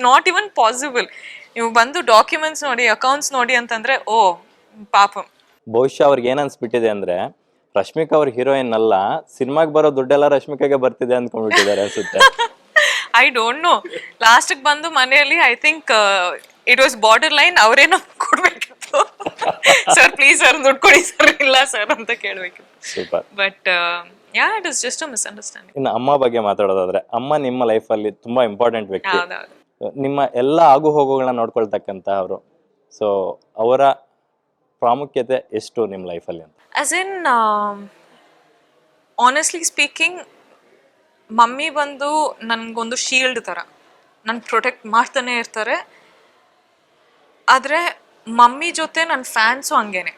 Not even possible. ನೀವು ಬಂದು ಡಾಕ್ಯುಮೆಂಟ್ಸ್ ನೋಡಿ, ಅಕೌಂಟ್ಸ್ ನೋಡಿ ಅಂತಂದ್ರೆ ಓ ಪಾಪ. ಬಹುಶಃ ಅವ್ರಿಗೆ ಏನ್ ಅನ್ಸ್ಬಿಟ್ಟಿದೆ ಅಂದ್ರೆ, ರಶ್ಮಿಕಾ ಅವ್ರ ಹೀರೋಯಿನ್ ಅಲ್ಲ, ಸಿನಿಮಾಗ್ ಬರೋ ದುಡ್ಡೆಲ್ಲ ರಶ್ಮಿಕಾಗೆ ಬರ್ತಿದೆ ಅಂದ್ಕೊಂಡ್ಬಿಟ್ಟಿದ್ದಾರೆ ಅನ್ಸುತ್ತೆ. I don't no. ಲಾಸ್ಟ್ ಬಂದು ಮನೆಯಲ್ಲಿ I think it was borderline, ಅವರೇನೋ ಕೊಡ್ಬೇಕಿತ್ತು. ಸರ್ ಪ್ಲೀಸ್ ಸರ್ ದುಡ್ಡು ಕೊಡಿ ಸರ್, ಇಲ್ಲ ಸರ್ ಅಂತ ಕೇಳ್ಬೇಕಿತ್ತು. Super. But yeah, it is just a misunderstanding. ಇನ್ನು ಅಮ್ಮ ಬಗ್ಗೆ ಮಾತಾಡೋದಾದ್ರೆ, ಅಮ್ಮ ನಿಮ್ಮ ಲೈಫಲ್ಲಿ ತುಂಬಾ ಇಂಪಾರ್ಟೆಂಟ್ ವ್ಯಕ್ತಿ. ಹೌದೌದು. ನಿಮ್ಮ ಎಲ್ಲ ಆಗು ಹೋಗುಗಳನ್ನ ನೋಡ್ಕೊಳ್ತಕ್ಕಂತ ಅವರು. ಸೊ ಅವರ ಪ್ರಾಮುಖ್ಯತೆ ಎಷ್ಟು ನಿಮ್ಮ ಲೈಫಲ್ಲಿ ಅಂತ? As in honestly speaking, mummy ಬಂದು ನನಗೊಂದು ಶೀಲ್ಡ್ ಥರ, ನನ್ನ ಪ್ರೊಟೆಕ್ಟ್ ಮಾಡ್ತಾನೆ ಇರ್ತಾರೆ. ಆದರೆ ಮಮ್ಮಿ ಜೊತೆ ನನ್ನ ಫ್ಯಾನ್ಸು ಹಂಗೇನೆ.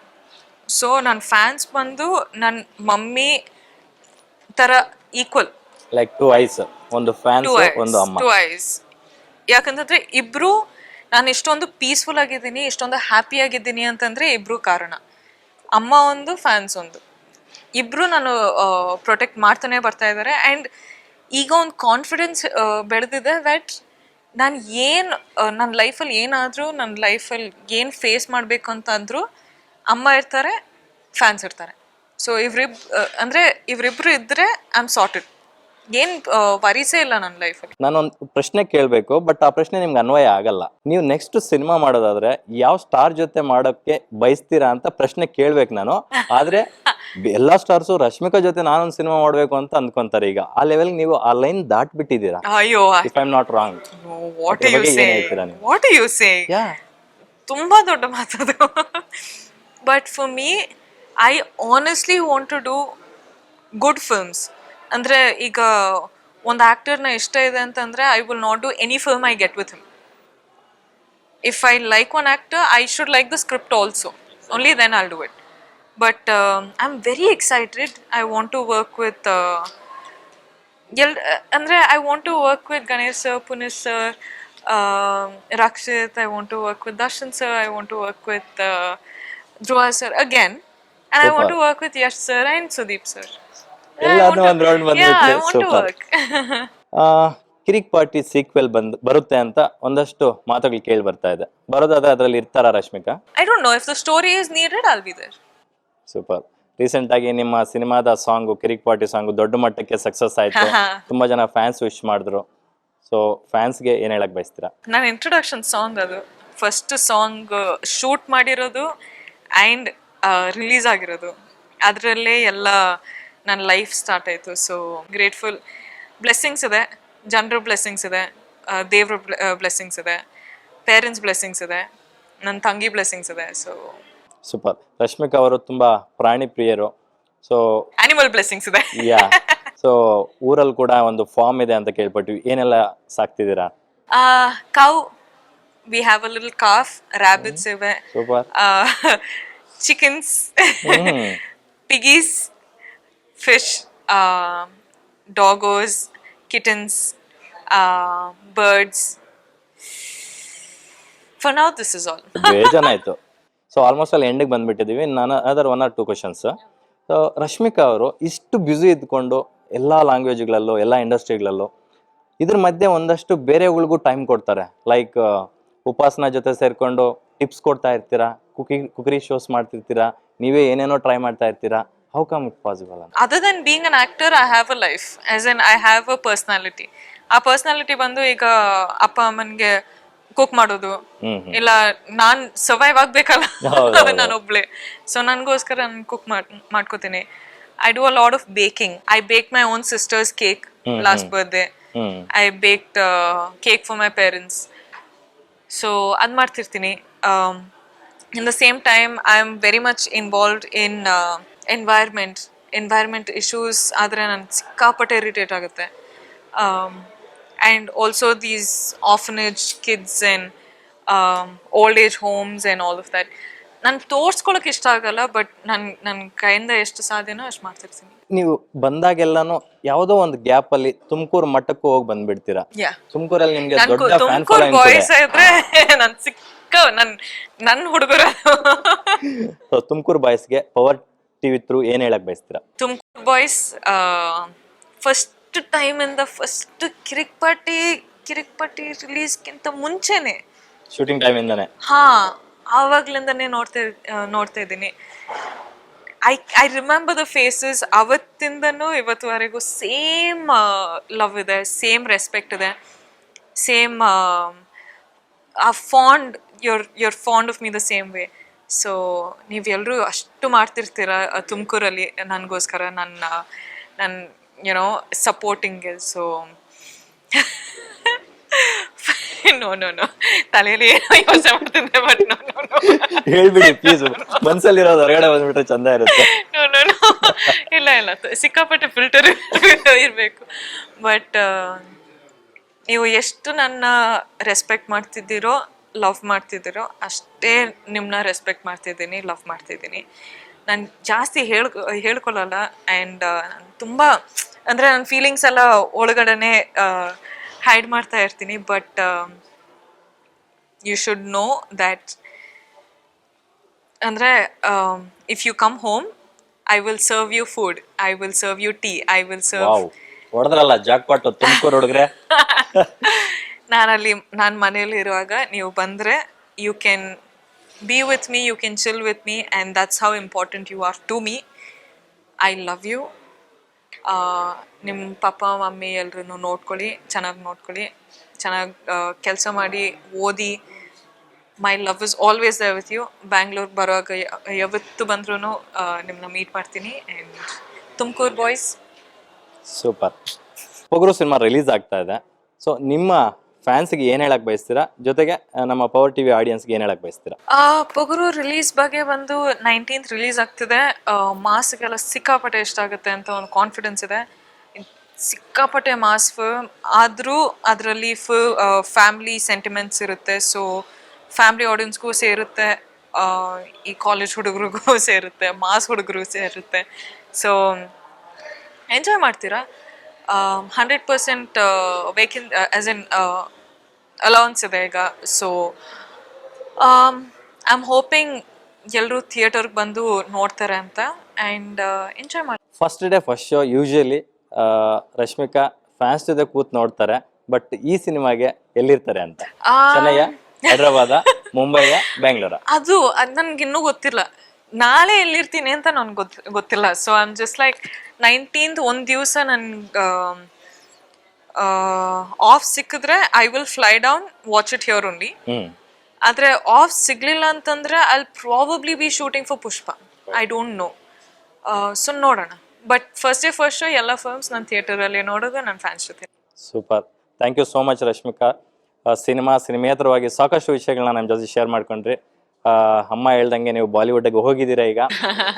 ಸೊ ನನ್ನ ಫ್ಯಾನ್ಸ್ ಬಂದು ನನ್ನ ಮಮ್ಮಿ ಥರ ಈಕ್ವಲ್. ಲೈಕ್ ಟು ಐಸ್, ಒಂದು ಫ್ಯಾನ್ಸ್, ಒಂದು ಅಮ್ಮ. Two eyes. ಯಾಕಂತಂದ್ರೆ ಇಬ್ರು, ನಾನು ಇಷ್ಟೊಂದು ಪೀಸ್ಫುಲ್ ಆಗಿದ್ದೀನಿ, ಇಷ್ಟೊಂದು ಹ್ಯಾಪಿ ಆಗಿದ್ದೀನಿ ಅಂತಂದ್ರೆ ಇಬ್ರು ಕಾರಣ. ಅಮ್ಮ ಒಂದು, ಫ್ಯಾನ್ಸ್ ಒಂದು, ಇಬ್ರು ನಾನು ಪ್ರೊಟೆಕ್ಟ್ ಮಾಡ್ತಾನೆ ಬರ್ತಾ ಇದ್ದಾರೆ. ಆ್ಯಂಡ್ ಈಗ ಒಂದು ಕಾನ್ಫಿಡೆನ್ಸ್ ಬೆಳೆದಿದೆ ದಟ್ ನಾನು ಏನು ನನ್ನ ಲೈಫಲ್ಲಿ ಏನಾದರೂ, ನನ್ನ ಲೈಫಲ್ಲಿ ಏನು ಫೇಸ್ ಮಾಡಬೇಕು ಅಂತಂದರೂ ಅಮ್ಮ ಇರ್ತಾರೆ, ಫ್ಯಾನ್ಸ್ ಇರ್ತಾರೆ. ಸೊ ಇವರಿಬ್ರು ಇದ್ದರೆ ಐ ಆಮ್ ಸಾರ್ಟೆಡ್. ಏನು ವರೀಸೇ ಇಲ್ಲ ನನ್ನ ಲೈಫಲ್ಲಿ. ನಾನೊಂದು ಪ್ರಶ್ನೆ ಕೇಳಬೇಕು, ಬಟ್ ಆ ಪ್ರಶ್ನೆ ನಿಮ್ಗೆ ಅನ್ವಯ ಆಗಲ್ಲ. ನೀವು ನೆಕ್ಸ್ಟ್ ಸಿನಿಮಾ ಮಾಡೋದಾದ್ರೆ ಯಾವ ಸ್ಟಾರ್ ಜೊತೆ ಮಾಡೋಕ್ಕೆ ಬಯಸ್ತೀರಾ ಅಂತ ಪ್ರಶ್ನೆ ಕೇಳ್ಬೇಕು ನಾನು. ಆದ್ರೆ ಎಲ್ಲಾ ಸ್ಟಾರ್ಸು ರಶ್ಮಿಕಾ ಜೊತೆ ನಾನೊಂದು ಸಿನಿಮಾ ಮಾಡ್ಬೇಕು ಅಂತ ಅಂದ್ಕೊಂತಾರೆ. ಈಗ ಆ ಲೆವೆಲ್ ನೀವು ಆ ಲೈನ್ ದಾಟ್ಬಿಟ್ಟಿದ್ದೀರಾ. ಅಯ್ಯೋ, if I am not wrong. What you say? ತುಂಬಾ ದೊಡ್ಡ ಮಾತದು. But for me, I honestly want to do good films. ಅಂದರೆ ಈಗ ಒಂದು ಆ್ಯಕ್ಟರ್ನ ಇಷ್ಟ ಇದೆ ಅಂತಂದರೆ I will not do any film I get with him. If I like one actor, I should like the script also, only then I'll do it. But I am very excited. I want to work with ಅಂದರೆ I want to work with Ganesh sir, Puneeth sir, Rakshit. I want to work with Darshan sir. I want to work with Dhruva sir again. And I want to work with Yash sir and Sudeep sir. I want to work. Kirik party sequel ಬರುತ್ತೆ ಅಂತ ಒಂದಷ್ಟು ಮಾತುಗಳು ಕೇಳಿ ಬರ್ತಾ ಇದೆ. ಬರೋದಾದ್ರೆ ಅದರಲ್ಲಿ ಇರ್ತಾರಾ Rashmika? I don't know. If the story is needed, I'll be there. Super. Recent ಆಗಿ ನಿಮ್ಮ ಸಿನಿಮಾದ ಸಾಂಗ್, ಕಿರಿಕ್ ಪಾರ್ಟಿ ಸಾಂಗ್ ದೊಡ್ಡ ಮಟ್ಟಕ್ಕೆ ಸಕ್ಸಸ್ ಆಯ್ತು. ತುಂಬಾ ಜನ ಫ್ಯಾನ್ಸ್ ವಿಶ್ ಮಾಡಿದ್ರು. ಸೊ ಫ್ಯಾನ್ಸ್ಗೆ ಏನು ಹೇಳಕ್ ಬಯಸ್ತೀರಾ? ನನ್ನ ಇಂಟ್ರೊಡಕ್ಷನ್ ಸಾಂಗ್ ಅದು, ಫಸ್ಟ್ ಸಾಂಗ್ ಶೂಟ್ ಮಾಡಿರೋದು ಆ್ಯಂಡ್ ರಿಲೀಸ್ ಆಗಿರೋದು, ಅದರಲ್ಲೇ ಎಲ್ಲ ನನ್ನ ಲೈಫ್ ಸ್ಟಾರ್ಟ್ ಆಯಿತು. So grateful. ಬ್ಲೆಸ್ಸಿಂಗ್ಸ್ ಇದೆ, ಜನರ ಬ್ಲೆಸ್ಸಿಂಗ್ಸ್ ಇದೆ, ದೇವ್ರ ಬ್ಲೆಸ್ಸಿಂಗ್ಸ್ ಇದೆ, ಪೇರೆಂಟ್ಸ್ ಬ್ಲೆಸ್ಸಿಂಗ್ಸ್ ಇದೆ, ನನ್ನ ತಂಗಿ ಬ್ಲೆಸ್ಸಿಂಗ್ಸ್ ಇದೆ. So super. ರಶ್ಮಿಕಾ ಅವರು ತುಂಬಾ ಪ್ರಾಣಿ ಪ್ರಿಯರು. ಸೊ ಆನಿಮಲ್ ಬ್ಲೆಸ್ಸಿಂಗ್ಸ್ ಇದೆ. ಯಾ. ಸೊ ಊರಲ್ಲಿ ಕೂಡ ಒಂದು ಫಾರ್ಮ್ ಇದೆ ಅಂತ ಕೇಳ್ಪಟ್ವಿ. ಏನೆಲ್ಲ ಸಾಕ್ತಿದ್ದೀರಾ? Cow, we have a little calf, rabbits ಇವೆ, super, chickens, piggies, fish, doggos, kittens, birds. For now this is all. ಬೇಜಾನಾಯ್ತು. ಸೊ ಆಲ್ಮೋಸ್ಟ್ ಅಲ್ಲಿ ಎಂಡಿಗೆ ಬಂದ್ಬಿಟ್ಟಿದೀವಿ. ನಾನು other 1 or 2 questions. So Rashmika ಅವರು ಇಷ್ಟು ಬ್ಯುಸಿ ಇದ್ಕೊಂಡು ಎಲ್ಲ ಲ್ಯಾಂಗ್ವೇಜ್ಗಳಲ್ಲೂ, ಎಲ್ಲ ಇಂಡಸ್ಟ್ರಿಗಳಲ್ಲೂ, ಇದ್ರ ಮಧ್ಯೆ ಒಂದಷ್ಟು ಬೇರೆಗಳಿಗೂ ಟೈಮ್ ಕೊಡ್ತಾರೆ. ಲೈಕ್ ಉಪಾಸನ ಜೊತೆ ಸೇರ್ಕೊಂಡು ಟಿಪ್ಸ್ ಕೊಡ್ತಾ ಇರ್ತೀರಾ, ಕುಕರಿ ಶೋಸ್ ಮಾಡ್ತಿರ್ತೀರಾ, ನೀವೇ ಏನೇನೋ ಟ್ರೈ ಮಾಡ್ತಾ ಇರ್ತೀರಾ. How come it possible? Other than being an actor, I have a life. As in I have a personality. ಆ ಪರ್ಸನಾಲಿಟಿ ಬಂದು ಈಗ ಅಪ್ಪ ಅಮ್ಮನಿಗೆ ಕುಕ್ ಮಾಡೋದು, ಇಲ್ಲ ನಾನ್ ಸರ್ವೈವ್ ಆಗ್ಬೇಕಲ್ಲ ನಾನೊಬ್ಳೆ. ಸೊ ನನ್ಗೋಸ್ಕರ ನಾನು ಕುಕ್ ಮಾಡ್ಕೋತೀನಿ. I do a lot of baking. I baked my own sister's cake last birthday. I baked cake for my parents. So ad martirtini. In the same time, I am very much involved in environment issues. Adre nan sikkapatte irritate agutte. And also these orphanage kids and old age homes and all of that. ನನ್ ತೋರ್ಸ್ಕೊಳಕ್ ಇಷ್ಟ ಆಗಲ್ಲ, but ನನ್ ಕೈಯಿಂದ ಎಷ್ಟು ಸಾಧ್ಯನೋ ಅಷ್ಟು ಮಾಡ್ತಿರ್ತೀನಿ. ನೀವು ಬಂದಾಗೆಲ್ಲಾನು ಯಾವುದೋ ಒಂದು ಗ್ಯಾಪ್ ಅಲ್ಲಿ ತುಮಕೂರು ಮಟ್ಟಕ್ಕೂ ಹೋಗಿ ಬಂದ್ಬಿಡ್ತೀರಾ. ತುಮಕೂರಲ್ಲಿ ನಿಮ್ಗೆ ದೊಡ್ಡ ಫ್ಯಾನ್ ತುಮಕೂರು ಬಾಯ್ಸ್ ಇದ್ರೆ ನನ್ ಸಿಕ್ಕ ನನ್ ಹುಡುಗರು. ತುಮಕೂರು ಬಾಯ್ಸ್ಗೆ ಪವರ್ ಟಿವಿ ಥ್ರೂ ಏನ್ ಹೇಳಕ್ ಬಯಸ್ತೀರಾ? ತುಮಕೂರು ಬಾಯ್ಸ್ ಫಸ್ಟ್ ಟೈಮ್ ಇಂದ ಫಸ್ಟ್ ಕಿರಿಕ್ಪಟ್ಟಿ ರಿಲೀಸ್ಗಿಂತ ಮುಂಚೆನೆ, ಶೂಟಿಂಗ್ ಟೈಮ್ ಇಂದಾನೆ ಆವಾಗ್ಲಿಂದಾನೇ ನೋಡ್ತಾ ಇದ್ದೀನಿ. I remember the faces. ಅವತ್ತಿಂದನೂ ಇವತ್ತುವರೆಗೂ ಸೇಮ್ ಲವ್ ಇದೆ, ಸೇಮ್ ರೆಸ್ಪೆಕ್ಟ್ ಇದೆ, same fond. you're fond of me the same way. So ನೀವೆಲ್ಲರೂ ಅಷ್ಟು ಮಾಡ್ತಿರ್ತೀರ ತುಮಕೂರಲ್ಲಿ ನನಗೋಸ್ಕರ, ನನ್ನ ಯುನೋ ಸಪೋರ್ಟಿಂಗ್. ಸೊ ನೋ ತಲೆಯಲ್ಲಿ ಏನೋ ಯೋಚನೆ ಮಾಡ್ತಿದ್ದೆ, ಬಟ್ ನೋ ಹೇಳ್ಬಿಡಿ ಪ್ಲೀಸ್. ಮನ್ಸಲ್ಲಿರೋದು ಹೊರಗಡೆ ಬಂದ್ಬಿಟ್ರೆ ಚಂದ ಇರುತ್ತೆ. ನೋ ಇಲ್ಲ ಸಿಕ್ಕಾಪಟ್ಟೆ ಫಿಲ್ಟರ್ ಇರಬೇಕು. ಬಟ್ ನೀವು ಎಷ್ಟು ನನ್ನ ರೆಸ್ಪೆಕ್ಟ್ ಮಾಡ್ತಿದ್ದೀರೋ, ಲವ್ ಮಾಡ್ತಿದ್ದೀರೋ, ಅಷ್ಟೇ ನಿಮ್ಮನ್ನ ರೆಸ್ಪೆಕ್ಟ್ ಮಾಡ್ತಿದ್ದೀನಿ, ಲವ್ ಮಾಡ್ತಿದ್ದೀನಿ. ನಾನು ಜಾಸ್ತಿ ಹೇಳ್ಕೊಳ್ಳಲ್ಲ. ಆ್ಯಂಡ್ ತುಂಬ ಅಂದರೆ ನನ್ನ ಫೀಲಿಂಗ್ಸ್ ಎಲ್ಲ ಒಳಗಡೆನೆ ಹೈಡ್ ಮಾಡ್ತಾ ಇರ್ತೀನಿ. But you should know that, ಅಂದರೆ if you come home, I will serve you food, I will serve you tea, I will serve. ಹೊಡೆದ್ರಲ್ಲ ಜಾಕ್ಪಾಟ್ ತುಮಕೂರು ಹುಡುಗ್ರೆ. ನಾನು ಮನೇಲಿ ಇರುವಾಗ ನೀವು ಬಂದರೆ, you can be with me, you can chill with me, and that's how important you are to me. I love you. ನಿಮ್ಮ papa mummy ಎಲ್ರೂ ನೋಡ್ಕೊಳ್ಳಿ, ಚೆನ್ನಾಗಿ ಕೆಲಸ ಮಾಡಿ, ಓದಿ. My love is always there with you. Bangalore ಬರುವಾಗ ಯಾವತ್ತು ಬಂದ್ರೂ ನಿಮ್ಮನ್ನ ಮೀಟ್ ಮಾಡ್ತೀನಿ. And Tumakuru boys super. Pogaru cinema release ಆಗ್ತಾ ಇದೆ. ಸೊ ನಿಮ್ಮ ಫ್ಯಾನ್ಸ್ಗೆ ಏನ್ ಹೇಳಕ್ ಬಯಸ್ತೀರಾ, ಜೊತೆಗೆ ನಮ್ಮ ಪವರ್ ಟಿವಿ ಆಡಿಯನ್ಸ್ಗೆ ಏನ್ ಹೇಳಕ್ ಬಯಸ್ತೀರಾ? ಪೊಗರು ರಿಲೀಸ್ ಬಗ್ಗೆ ಬಂದು 19th ರಿಲೀಸ್ ಆಗ್ತಿದೆ. ಮಾಸ್ಗೆಲ್ಲ ಸಿಕ್ಕಾಪಟ್ಟೆ ಇಷ್ಟ ಆಗುತ್ತೆ ಅಂತ ಒಂದು ಕಾನ್ಫಿಡೆನ್ಸ್ ಇದೆ. ಸಿಕ್ಕಾಪಟ್ಟೆ ಮಾಸ್ ಫಿಲ್ಮ್ ಆದರೂ ಅದರಲ್ಲಿ ಫ್ಯಾಮಿಲಿ ಸೆಂಟಿಮೆಂಟ್ಸ್ ಇರುತ್ತೆ. ಸೊ ಫ್ಯಾಮಿಲಿ ಆಡಿಯನ್ಸ್ಗೂ ಸೇರುತ್ತೆ, ಈ ಕಾಲೇಜ್ ಹುಡುಗರಿಗೂ ಸೇರುತ್ತೆ, ಮಾಸ್ ಹುಡುಗರಿಗೂ ಸೇರುತ್ತೆ. ಸೊ ಎಂಜಾಯ್ ಮಾಡ್ತೀರಾ. 100% ವೇಕೆನ್ ಆಸ್ ಇನ್ ಅಲೌನ್ಸ್ ಇದೆ ಈಗ. ಸೊ ಐ ಆಮ್ ಹೋಪಿಂಗ್ ಎಲ್ಲರೂ ಥಿಯೇಟರ್ಗೆ ಬಂದು ನೋಡ್ತಾರೆ ಅಂತ, ಆ್ಯಂಡ್ ಎಂಜಾಯ್ ಮಾಡಿ. First day first show usually Rashmika fans ಜೊತೆ ಕೂತ್ ನೋಡ್ತಾರೆ. ಬಟ್ ಈ ಸಿನಿಮಾಗೆ ಎಲ್ಲಿರ್ತಾರೆ ಅಂತ? ಚೆನ್ನೈಯ, ಹೈದ್ರಾಬಾದ, ಮುಂಬೈಯ, ಬೆಂಗಳೂರ? ಅದು ನನ್ಗಿನ್ನೂ ಗೊತ್ತಿಲ್ಲ. ನಾಳೆ ಎಲ್ಲಿರ್ತೀನಿ ಅಂತ ನನ್ಗೆ ಗೊತ್ತಿಲ್ಲ. So I am just like 19th ಒಂದು ದಿವಸ ನನ್ಗೆ ಆಫ್ ಸಿಕ್ಕಿದ್ರೆ I will fly down, watch it here only. ಆದ್ರೆ ಆಫ್ ಸಿಗ್ಲಿಲ್ಲ ಅಂತಂದ್ರೆ I will probably be shooting for Pushpa. I don't know. So ನೋಡೋಣ. ಬಟ್ ಫಸ್ಟ್ ಶೋ ಎಲ್ಲ ಫಿಲ್ಮ್ಸ್ ನಾನು ಥಿಯೇಟರಲ್ಲಿ ನೋಡೋದು ನನ್ನ ಫ್ಯಾನ್ಸ್ ಜೊತೆ. Super. Thank you so much Rashmika. ಸಿನಿಮೇತರವಾಗಿ ಸಾಕಷ್ಟು ವಿಷಯಗಳನ್ನ ನಮ್ಮ ಜೊತೆ ಶೇರ್ ಮಾಡ್ಕೊಂಡ್ರಿ. ಅಮ್ಮ ಹೇಳ್ದಂಗೆ ನೀವು ಬಾಲಿವುಡ್ಗೆ ಹೋಗಿದ್ದೀರಾ ಈಗ.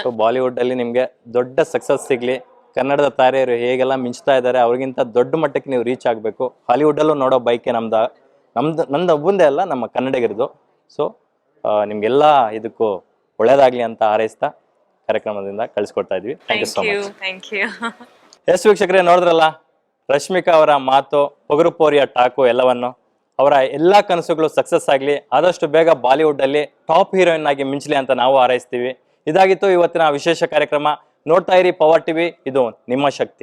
ಸೊ ಬಾಲಿವುಡ್ ಅಲ್ಲಿ ನಿಮ್ಗೆ ದೊಡ್ಡ ಸಕ್ಸಸ್ ಸಿಗ್ಲಿ. ಕನ್ನಡದ ತಾರೆಯರು ಹೇಗೆಲ್ಲ ಮಿಂಚ್ತಾ ಇದ್ದಾರೆ, ಅವ್ರಿಗಿಂತ ದೊಡ್ಡ ಮಟ್ಟಕ್ಕೆ ನೀವು ರೀಚ್ ಆಗಬೇಕು. ಹಾಲಿವುಡ್ಡಲ್ಲೂ ನೋಡೋ ಬೈಕೆ ನಂದು ಒಬ್ಬಂದೇ ಅಲ್ಲ, ನಮ್ಮ ಕನ್ನಡಿಗರದು. ಸೊ ನಿಮ್ಗೆಲ್ಲ ಇದಕ್ಕೂ ಒಳ್ಳೇದಾಗ್ಲಿ ಅಂತ ಹಾರೈಸ್ತಾ ಕಾರ್ಯಕ್ರಮದಿಂದ ಕಳಿಸ್ಕೊಡ್ತಾ ಇದ್ವಿ. Thank you so much. Thank you. Yes ವೀಕ್ಷಕರೇ, ನೋಡಿದ್ರಲ್ಲ ರಶ್ಮಿಕಾ ಅವರ ಮಾತು, ಪೊಗರು ಪೋರಿಯ ಟಾಕು ಎಲ್ಲವನ್ನು. ಅವರ ಎಲ್ಲಾ ಕನಸುಗಳು ಸಕ್ಸಸ್ ಆಗಲಿ, ಆದಷ್ಟು ಬೇಗ ಬಾಲಿವುಡ್ ಅಲ್ಲಿ ಟಾಪ್ ಹೀರೋಯಿನ್ ಆಗಿ ಮಿಂಚಲಿ ಅಂತ ನಾವು ಹಾರೈಸ್ತೀವಿ. ಇದಾಗಿತ್ತು ಇವತ್ತಿನ ವಿಶೇಷ ಕಾರ್ಯಕ್ರಮ. ನೋಡ್ತಾ ಇರಿ ಪವರ್ ಟಿವಿ, ಇದು ನಿಮ್ಮ ಶಕ್ತಿ.